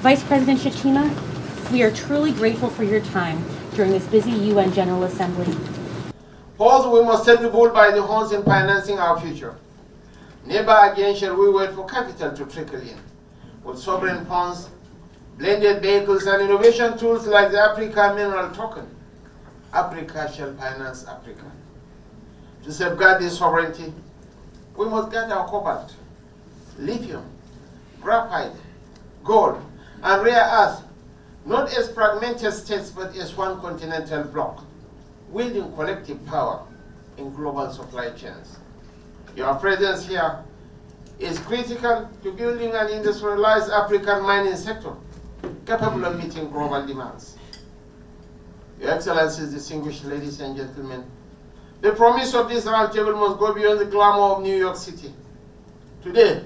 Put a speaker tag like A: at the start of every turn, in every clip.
A: Vice President Shettima, we are truly grateful for your time during this busy UN General Assembly.
B: First, we must take the bull by the horns in financing our future. Never again shall we wait for capital to trickle in. With sovereign funds, blended vehicles, and innovation tools like the Africa Mineral Token, Africa shall finance Africa. To safeguard this sovereignty, we must get our cobalt, lithium, graphite, gold, and rare earth, not as fragmented states, but as one continental bloc, wielding collective power in global supply chains. Your presence here is critical to building an industrialized African mining sector capable of meeting global demands. Your Excellencies, distinguished ladies and gentlemen, the promise of this roundtable must go beyond the glamour of New York City. Today,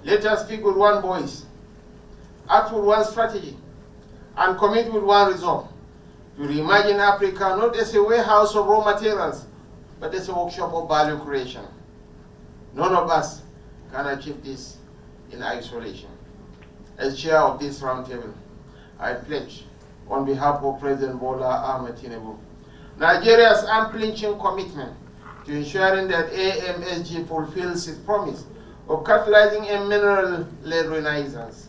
B: let us speak with one voice, act with one strategy, and commit with one resolve to reimagine Africa not as a warehouse of raw materials, but as a workshop of value creation. None of us can achieve this in isolation. As chair of this roundtable, I pledge, on behalf of President Bola Ahmed Tinubu, Nigeria's unflinching commitment to ensuring that AMSG fulfills its promise of catalyzing a mineral-led renaissance.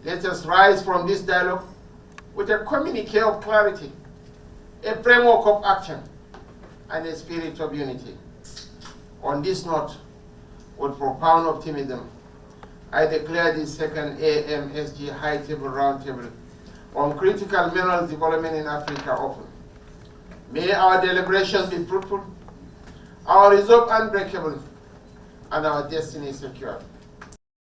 B: Let us rise from this dialogue with a communique of clarity, a framework of action, and a spirit of unity. On this note, with profound optimism, I declare this second AMSG High-Table Roundtable on critical mineral development in Africa open. May our deliberations be fruitful, our resolve unbreakable, and our destiny secure.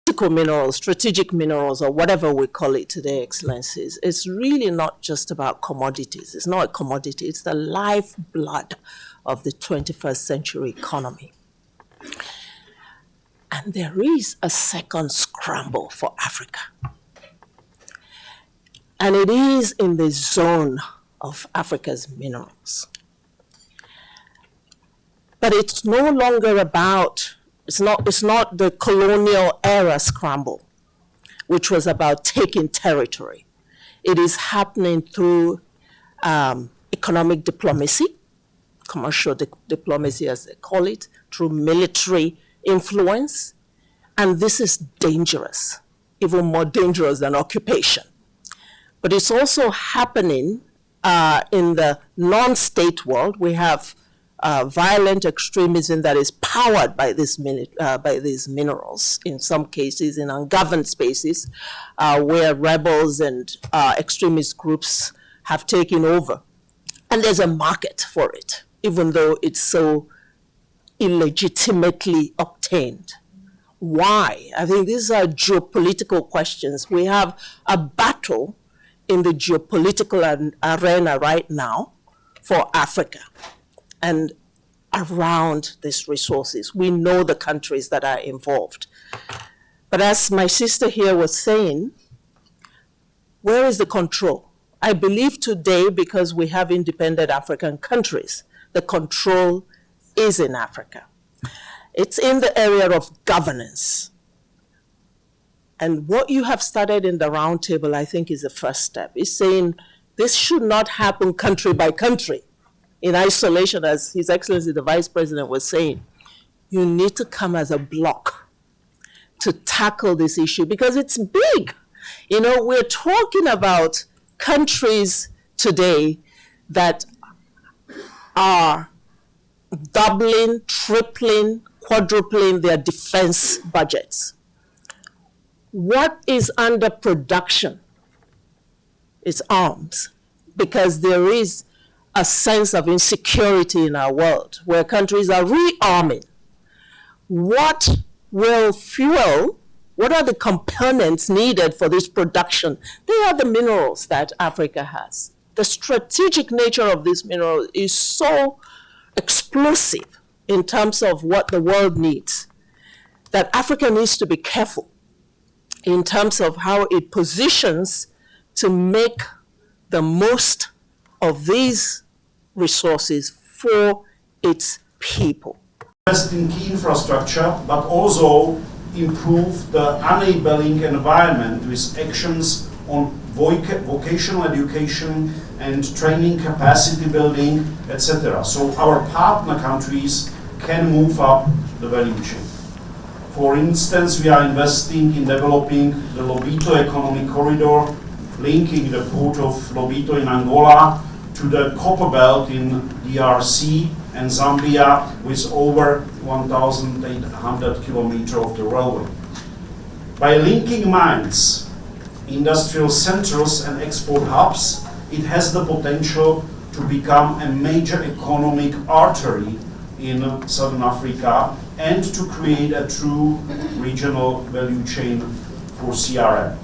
C: Critical minerals, strategic minerals, or whatever we call it today, Excellencies, it's really not just about commodities. It's not a commodity. It's the lifeblood of the 21st century economy. And there is a second scramble for Africa. And it is in the zone of Africa's minerals. But it's no longer about, it's not the colonial era scramble, which was about taking territory. It is happening through economic diplomacy, commercial diplomacy as they call it, through military influence, and this is dangerous, even more dangerous than occupation. But it's also happening in the non-state world. We have violent extremism that is powered by these minerals, in some cases in ungoverned spaces, where rebels and extremist groups have taken over. And there's a market for it, even though it's so illegitimately obtained. Why? I think these are geopolitical questions. We have a battle in the geopolitical arena right now for Africa and around these resources. We know the countries that are involved. But as my sister here was saying, where is the control? I believe today, because we have independent African countries, the control is in Africa. It's in the area of governance. And what you have started in the roundtable, I think, is the first step. It's saying this should not happen country by country in isolation, as His Excellency the Vice President was saying. You need to come as a bloc to tackle this issue because it's big. You know, we're talking about countries today that are doubling, tripling, quadrupling their defense budgets. What is under production is arms, because there is a sense of insecurity in our world where countries are rearming. What will fuel, what are the components needed for this production? They are the minerals that Africa has. The strategic nature of this mineral is so explosive in terms of what the world needs, that Africa needs to be careful in terms of how it positions to make the most of these resources for its people.
D: Invest in key infrastructure, but also improve the enabling environment with actions on vocational education and training, capacity building, etc. So our partner countries can move up the value chain. For instance, we are investing in developing the Lobito Economic Corridor, linking the port of Lobito in Angola to the copper belt in DRC and Zambia with over 1,800 kilometers of the railway. By linking mines, industrial centers and export hubs, it has the potential to become a major economic artery in Southern Africa and to create a true regional value chain for CRM.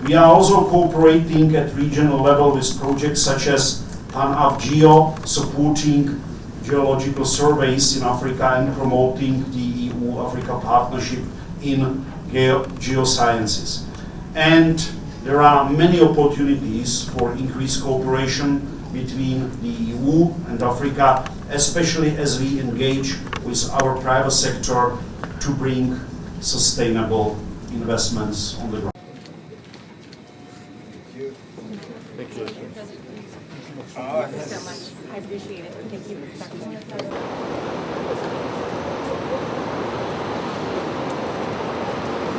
D: We are also cooperating at regional level with projects such as PanAfGeo, supporting geological surveys in Africa and promoting the EU-Africa partnership in geosciences. And there are many opportunities for increased cooperation between the EU and Africa, especially as we engage with our private sector to bring sustainable investments on the ground.
A: Thank you so much. I appreciate it. Thank you.